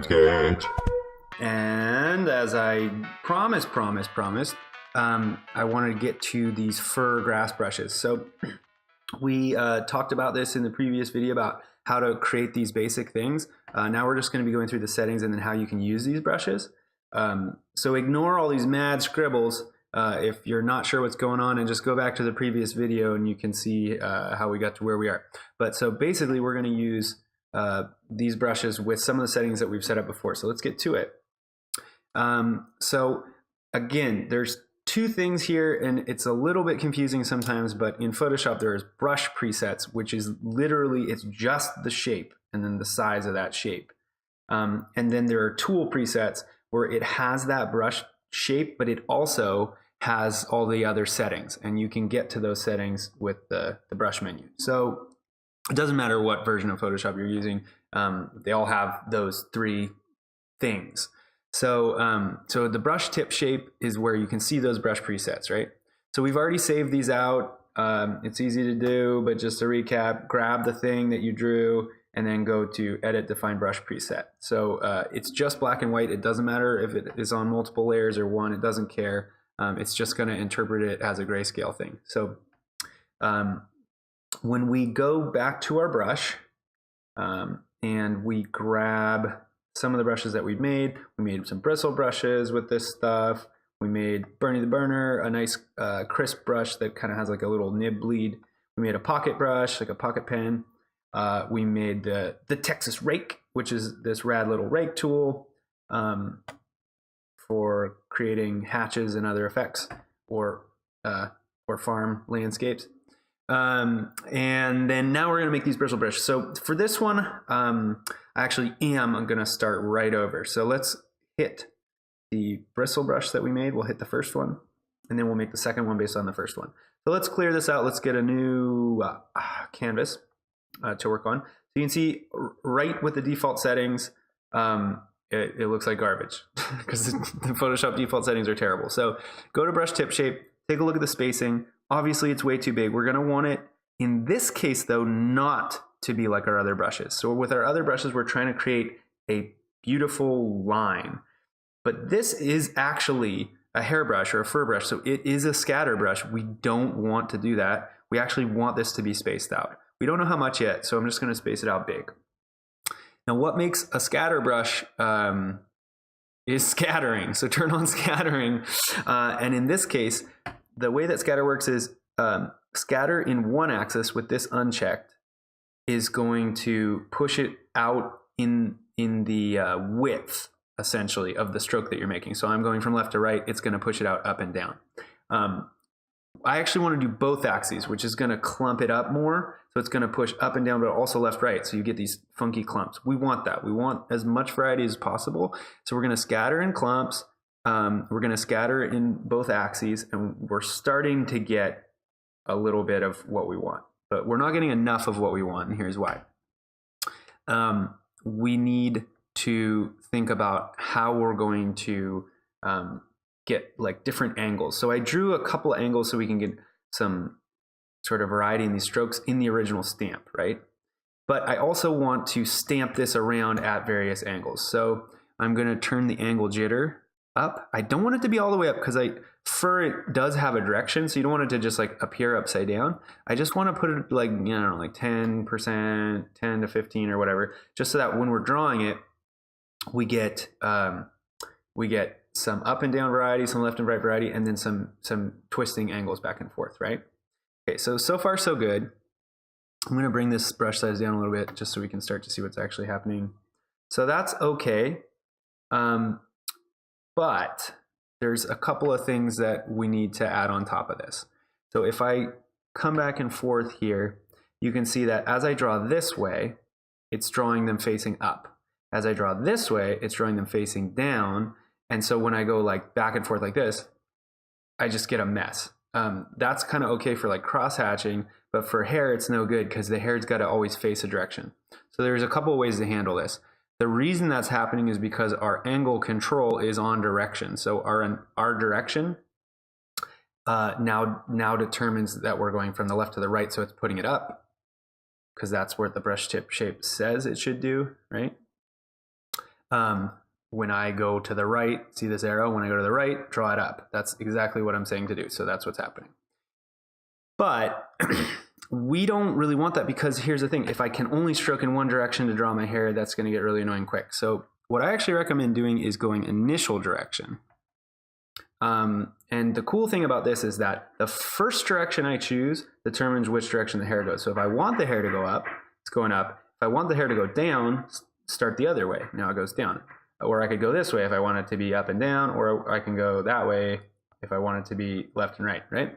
yamsketch. And as I promised, I wanted to get to these fur grass brushes. So we talked about this in the previous video about how to create these basic things. Now we're just going to be going through the settings and then how you can use these brushes. So ignore all these mad scribbles if you're not sure what's going on, and just go back to the previous video and you can see how we got to where we are. But so basically we're going to use these brushes with some of the settings that we've set up before. So let's get to it. So again, there's two things here, and it's a little bit confusing sometimes, but in Photoshop there's brush presets, which is literally, it's just the shape and then the size of that shape. And then there are tool presets where it has that brush shape, but it also has all the other settings, and you can get to those settings with the brush menu. So it doesn't matter what version of Photoshop you're using, they all have those three things. So, so the brush tip shape is where you can see those brush presets, right? So we've already saved these out. It's easy to do, but just to recap, grab the thing that you drew and then go to edit, define brush preset. So it's just black and white. It doesn't matter if it is on multiple layers or one, it doesn't care. It's just gonna interpret it as a grayscale thing. So when we go back to our brush and we grab some of the brushes that we made some bristle brushes with this stuff. We made Bernie the Burner, a nice crisp brush that kind of has like a little nib bleed. We made a pocket brush, like a pocket pen. We made the Texas rake, which is this rad little rake tool for creating hatches and other effects or farm landscapes. And then now we're going to make these bristle brushes. So for this one, I'm going to start right over. So let's hit the bristle brush that we made. We'll hit the first one, and then we'll make the second one based on the first one. So let's clear this out. Let's get a new canvas to work on. So you can see right with the default settings, it looks like garbage because the Photoshop default settings are terrible. So go to brush tip shape, take a look at the spacing. Obviously it's way too big. We're going to want it, in this case though, not to be like our other brushes. So with our other brushes, we're trying to create a beautiful line, but this is actually a hairbrush or a fur brush. So it is a scatter brush. We don't want to do that. We actually want this to be spaced out. We don't know how much yet, so I'm just going to space it out big. Now what makes a scatter brush is scattering. So turn on scattering. And in this case, the way that scatter works is scatter in one axis with this unchecked is going to push it out in the width, essentially, of the stroke that you're making. So I'm going from left to right. It's going to push it out up and down. I actually want to do both axes, which is going to clump it up more. So it's going to push up and down, but also left, right. So you get these funky clumps. We want that. We want as much variety as possible. So we're going to scatter in clumps. We're going to scatter in both axes, and we're starting to get a little bit of what we want, but we're not getting enough of what we want, and here's why. We need to think about how we're going to get like different angles. So I drew a couple angles so we can get some sort of variety in these strokes in the original stamp, right? But I also want to stamp this around at various angles. So I'm going to turn the angle jitter up. I don't want it to be all the way up because fur, it does have a direction, so you don't want it to just like appear upside down. I just want to put it like, you know, like 10%, 10 to 15 or whatever, just so that when we're drawing it, we get some up and down variety, some left and right variety, and then some twisting angles back and forth, right? Okay, so far so good. I'm going to bring this brush size down a little bit just so we can start to see what's actually happening. So that's okay. But there's a couple of things that we need to add on top of this. So if I come back and forth here, you can see that as I draw this way, it's drawing them facing up. As I draw this way, it's drawing them facing down. And so when I go like back and forth like this, I just get a mess. That's kind of okay for like cross hatching, but for hair, it's no good because the hair's got to always face a direction. So there's a couple of ways to handle this. The reason that's happening is because our angle control is on direction. So our direction now determines that we're going from the left to the right, so it's putting it up because that's what the brush tip shape says it should do, right? When I go to the right, see this arrow? When I go to the right, draw it up. That's exactly what I'm saying to do. So that's what's happening. But we don't really want that, because here's the thing. If I can only stroke in one direction to draw my hair, that's going to get really annoying quick. So what I actually recommend doing is going initial direction. And the cool thing about this is that the first direction I choose determines which direction the hair goes. So if I want the hair to go up, it's going up. If I want the hair to go down, start the other way. Now it goes down. Or I could go this way if I want it to be up and down, or I can go that way if I want it to be left and right, right?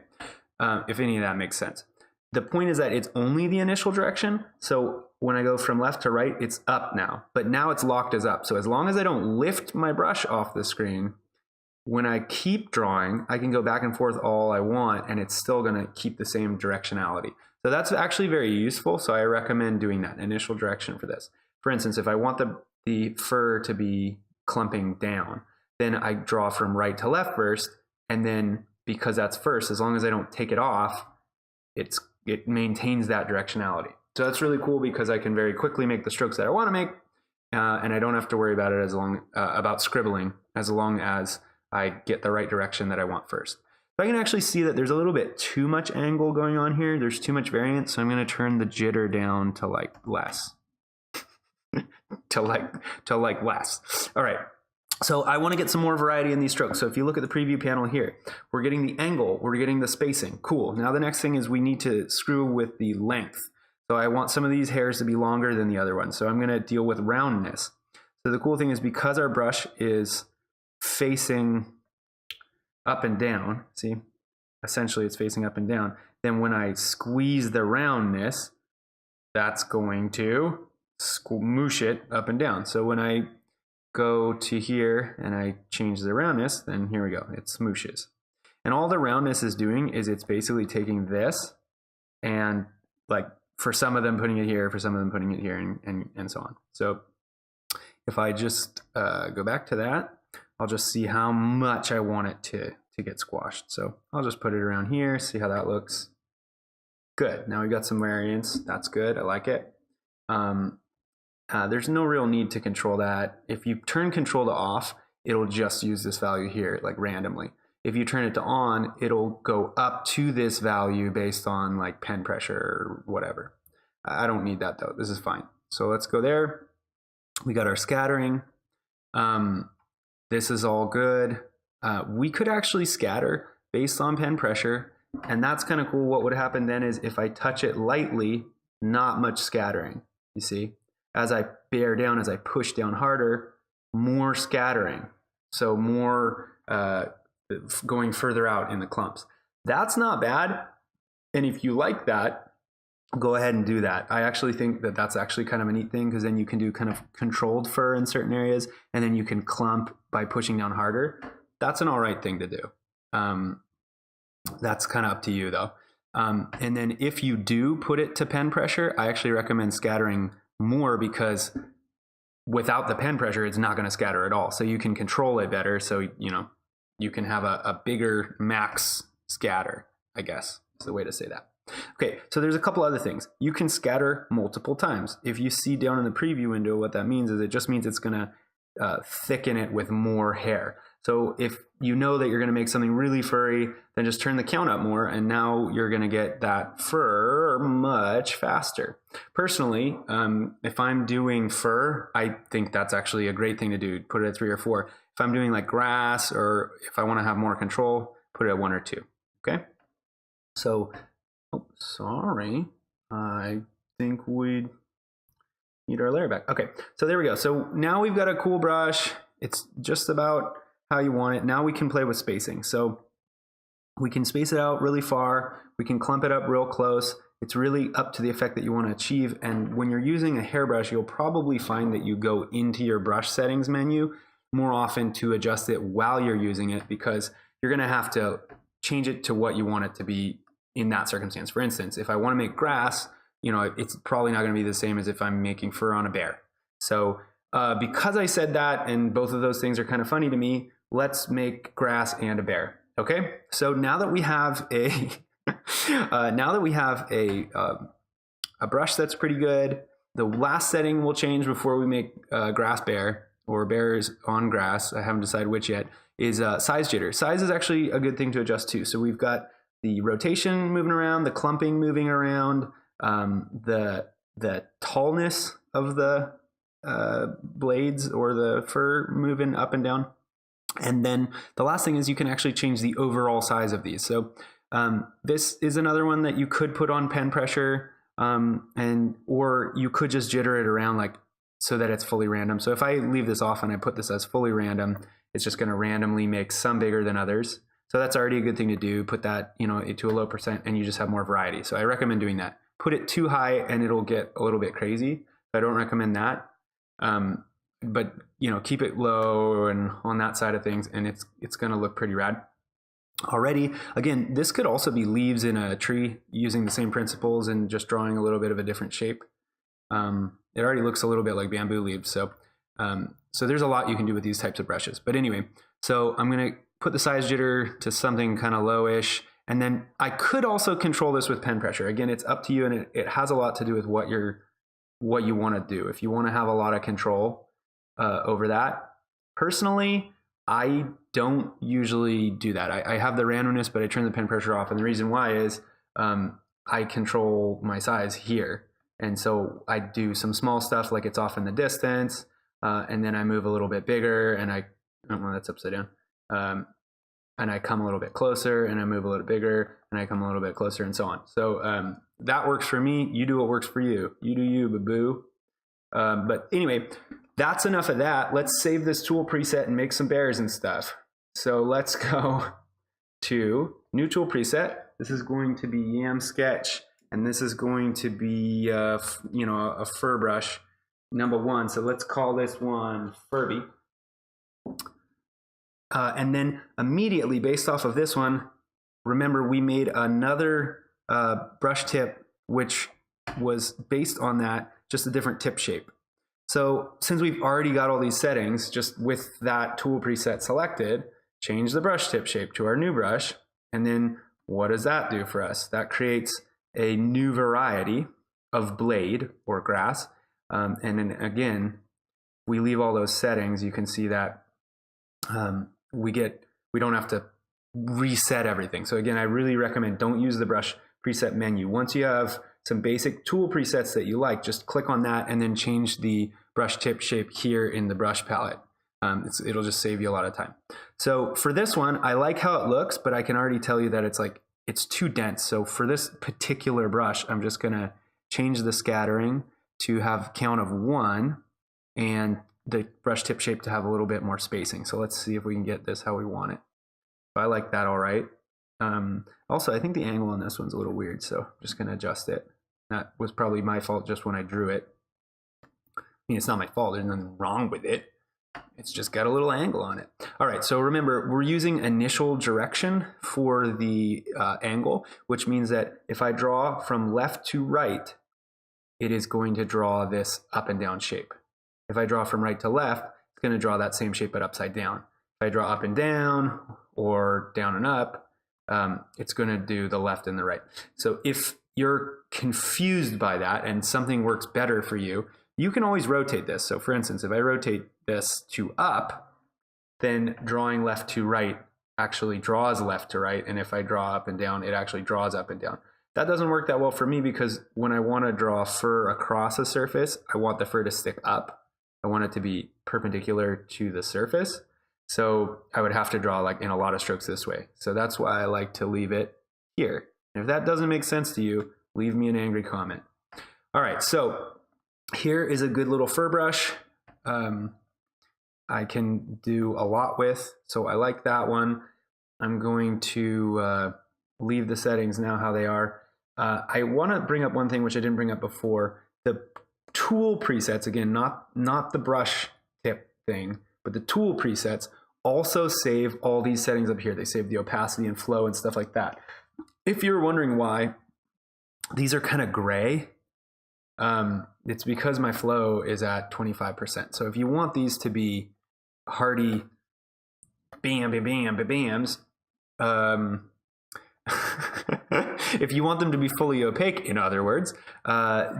If any of that makes sense. The point is that it's only the initial direction. So when I go from left to right, it's up now, but now it's locked as up. So as long as I don't lift my brush off the screen, when I keep drawing, I can go back and forth all I want, and it's still going to keep the same directionality. So that's actually very useful. So I recommend doing that initial direction for this. For instance, if I want the fur to be clumping down, then I draw from right to left first, and then because that's first, as long as I don't take it off, it maintains that directionality. So that's really cool, because I can very quickly make the strokes that I want to make, and I don't have to worry about it about scribbling, as long as I get the right direction that I want first. But I can actually see that there's a little bit too much angle going on here. There's too much variance, so I'm going to turn the jitter down to like less. to like less. All right. So I want to get some more variety in these strokes. So if you look at the preview panel here, we're getting the angle, we're getting the spacing. Cool. Now the next thing is we need to screw with the length. So I want some of these hairs to be longer than the other ones. So I'm going to deal with roundness. So the cool thing is, because our brush is facing up and down, see, essentially it's facing up and down, then when I squeeze the roundness, that's going to smoosh it up and down. So when I go to here and I change the roundness, then here we go, it smooshes. And all the roundness is doing is it's basically taking this and, like, for some of them putting it here, for some of them putting it here, and so on. So if I just go back to that, I'll just see how much I want it to get squashed. So I'll just put it around here, see how that looks. Good. Now we've got some variance. That's good. I like it. There's no real need to control that. If you turn control to off, it'll just use this value here, like randomly. If you turn it to on, it'll go up to this value based on like pen pressure or whatever. I don't need that though. This is fine. So let's go there. We got our scattering. This is all good. We could actually scatter based on pen pressure, and that's kind of cool. What would happen then is if I touch it lightly, not much scattering, you see? As I bear down, as I push down harder, more scattering. So more going further out in the clumps. That's not bad. And if you like that, go ahead and do that. I actually think that that's actually kind of a neat thing, because then you can do kind of controlled fur in certain areas, and then you can clump by pushing down harder. That's an all right thing to do. That's kind of up to you though. And then if you do put it to pen pressure, I actually recommend scattering more, because without the pen pressure, it's not going to scatter at all. So you can control it better. So, you know, you can have a bigger max scatter, I guess is the way to say that. Okay, so there's a couple other things. You can scatter multiple times. If you see down in the preview window, what that means is it just means it's going to thicken it with more hair. So if you know that you're going to make something really furry, then just turn the count up more, and now you're going to get that fur much faster. Personally, if I'm doing fur, I think that's actually a great thing to do. Put it at 3 or 4. If I'm doing like grass, or if I want to have more control, put it at 1 or 2. Okay. So, oh, sorry. I think we need our layer back. Okay. So there we go. So now we've got a cool brush. It's just about how you want it. Now we can play with spacing. So we can space it out really far. We can clump it up real close. It's really up to the effect that you want to achieve. And when you're using a hairbrush, you'll probably find that you go into your brush settings menu more often to adjust it while you're using it, because you're going to have to change it to what you want it to be in that circumstance. For instance, if I want to make grass, you know, it's probably not going to be the same as if I'm making fur on a bear. So because I said that, and both of those things are kind of funny to me, let's make grass and a bear. Okay. So now that we have a a brush that's pretty good, the last setting will change before we make grass bear. or bears on grass, I haven't decided which yet, is size jitter. Size is actually a good thing to adjust too. So we've got the rotation moving around, the clumping moving around, the tallness of the blades or the fur moving up and down. And then the last thing is you can actually change the overall size of these. So this is another one that you could put on pen pressure, or you could just jitter it around like so that it's fully random. So if I leave this off and I put this as fully random, it's just going to randomly make some bigger than others. So that's already a good thing to do. Put that, to a low percent, and you just have more variety. So I recommend doing that. Put it too high and it'll get a little bit crazy. I don't recommend that. But keep it low and on that side of things, and it's going to look pretty rad. Already, again, this could also be leaves in a tree using the same principles and just drawing a little bit of a different shape. It already looks a little bit like bamboo leaves. So there's a lot you can do with these types of brushes. But anyway, so I'm going to put the size jitter to something kind of lowish. And then I could also control this with pen pressure. Again, it's up to you, and it has a lot to do with what you want to do. If you want to have a lot of control over that. Personally, I don't usually do that. I have the randomness, but I turn the pen pressure off. And the reason why is I control my size here. And so I do some small stuff like it's off in the distance, and then I move a little bit bigger, and that's upside down. And I come a little bit closer, and I move a little bigger, and I come a little bit closer, and so on. So that works for me. You do what works for you. You do you, boo-boo. But anyway, that's enough of that. Let's save this tool preset and make some bears and stuff. So let's go to new tool preset. This is going to be yamsketch, and this is going to be a fur brush number 1. So let's call this one Furby. And then immediately based off of this one, remember we made another brush tip which was based on that, just a different tip shape. So since we've already got all these settings, just with that tool preset selected, change the brush tip shape to our new brush. And then what does that do for us? That creates a new variety of blade or grass. And then again, we leave all those settings. You can see that we don't have to reset everything. So again, I really recommend don't use the brush preset menu. Once you have some basic tool presets that you like, just click on that and then change the brush tip shape here in the brush palette. It'll just save you a lot of time. So for this one, I like how it looks, but I can already tell you that it's too dense. So for this particular brush, I'm just gonna change the scattering to have count of 1 and the brush tip shape to have a little bit more spacing. So let's see if we can get this how we want it. I like that all right. Also, I think the angle on this one's a little weird, so I'm just going to adjust it. That was probably my fault just when I drew it. I mean, it's not my fault. There's nothing wrong with it. It's just got a little angle on it. All right, so remember, we're using initial direction for the angle, which means that if I draw from left to right, it is going to draw this up and down shape. If I draw from right to left, it's going to draw that same shape but upside down. If I draw up and down or down and up, it's going to do the left and the right. So if you're confused by that and something works better for you, you can always rotate this. So for instance, if I rotate this to up, then drawing left to right actually draws left to right. And if I draw up and down, it actually draws up and down. That doesn't work that well for me because when I want to draw fur across a surface, I want the fur to stick up. I want it to be perpendicular to the surface. So I would have to draw like in a lot of strokes this way. So that's why I like to leave it here. And if that doesn't make sense to you, leave me an angry comment. All right, so here is a good little fur brush. I can do a lot with, so I like that one. I'm going to leave the settings now how they are. I want to bring up one thing which I didn't bring up before. The tool presets, again, not the brush tip thing, but the tool presets also save all these settings up here. They save the opacity and flow and stuff like that. If you're wondering why these are kind of gray, it's because my flow is at 25%. So if you want these to be hearty bam, bam, bam, bam, bams, if you want them to be fully opaque, in other words,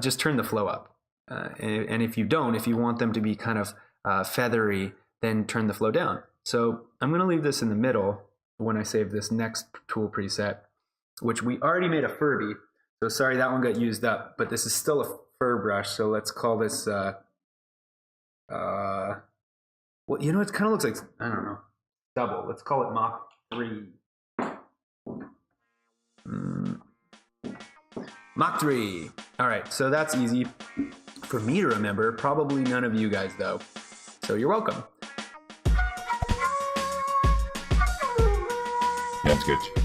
just turn the flow up. And if you don't, if you want them to be kind of feathery, then turn the flow down. So I'm going to leave this in the middle when I save this next tool preset, which we already made a Furby. So sorry, that one got used up, but this is still a fur brush. So let's call this, well, you know, it kind of looks like, I don't know, double. Let's call it Mach 3. Mach 3. All right, so that's easy for me to remember. Probably none of you guys, though. So you're welcome. Yamsketch.